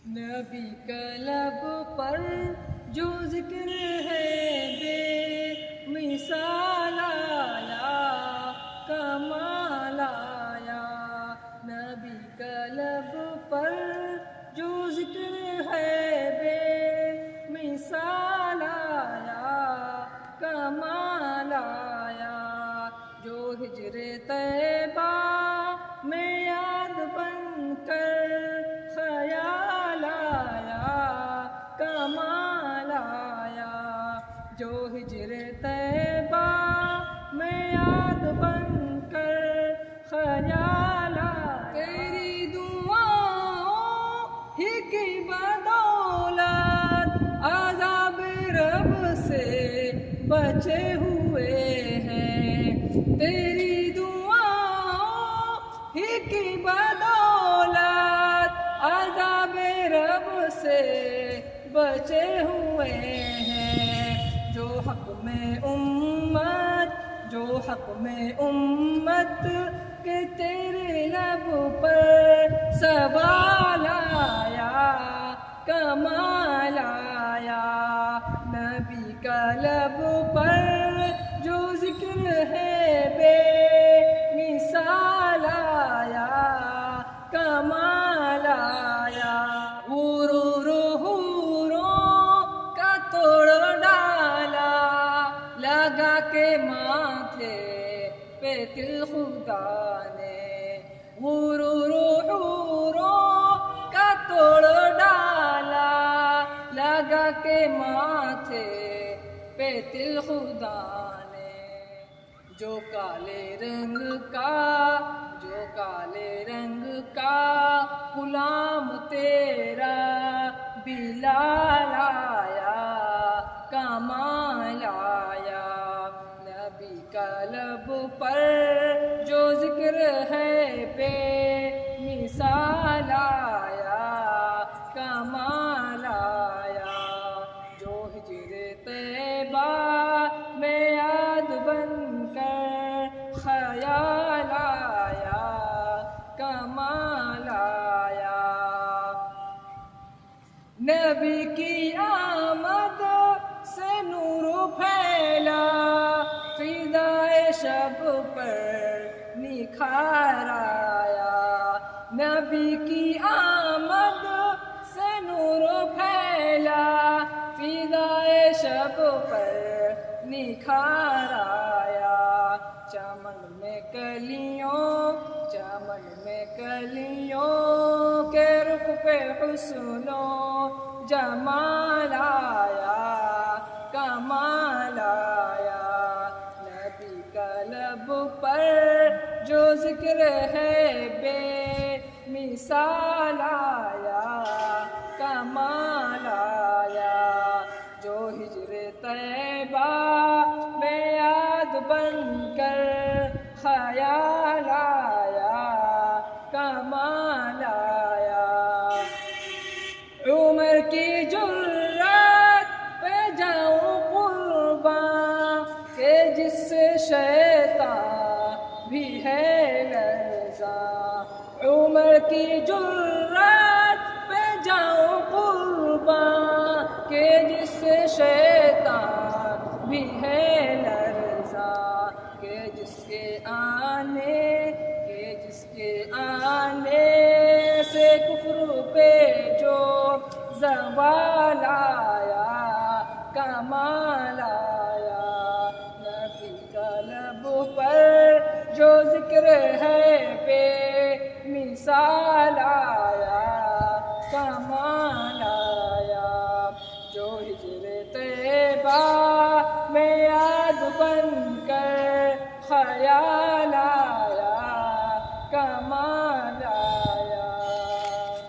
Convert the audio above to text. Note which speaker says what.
Speaker 1: نبی کا لب پر جو ذکر ہے بے مثال آیا، کمال آیا۔ نبی کا لب پر جو ذکر ہے بے مثال آیا، کمال آیا۔ جو ہجر طیبہ میں یاد بن کر خیال آیا، کمال آیا۔ جو ہجر طیبہ میں یاد بن کر خیال آیا۔ تیری دعاؤں ہی کی بدولت عذاب رب سے بچے ہوئے ہیں۔ تیری دعاؤں ہی کی بدولت عذاب رب سے بچے ہوئے ہیں۔ جو حق میں امت کہ تیرے لب پر سوال آیا، کمال آیا۔ نبی کا لب پر جو ذکر ہے بے مثال آیا، کمال آیا۔ حوروں کا توڑ ڈالا لگا کے ماتھے پہ دل خدا نے۔ حوروں کا توڑ ڈالا لگا کے ماتھے پہ دل خدا نے۔ جو کالے رنگ کا غلام تیرا بلال آیا، کمال آیا۔ نبی کا لب پر جو ذکر ہے بے مثال آیا، کمال آیا۔ جو ہجر طیبہ میں یاد بن کر خیال آیا، کمال آیا۔ نبی کی آمد سے نور پھیلا، فضائے شب پر نکھار آیا۔ نبی کی آمد سے نور پھیلا، فضائے شب پر نکھار آیا۔ چمن میں کلیوں کے رخ پہ حسن و جمال آیا، کمال آیا۔ نبی کا لب پر جو ذکر ہے بے مثال آیا، کمال آیا۔ جو ہجر طیبہ میں یاد بن کر خیال آیا، کمال آیا۔ عمر کی جرات پہ جاؤں قرباں کہ جس سے شیطان بھی ہے لرزاں۔ عمر کی جرات پہ جاؤں قرباں کہ جس سے شیطان بھی ہے لرزاں۔ کہ جس کے آنے سے کفر پہ جو زوال آیا، کمال آیا۔ نبی کا لب پر جو ذکر ہے بے مثال آیا، کمال آیا۔ جو ہجر طیبہ میں یاد بن کر خیال آیا۔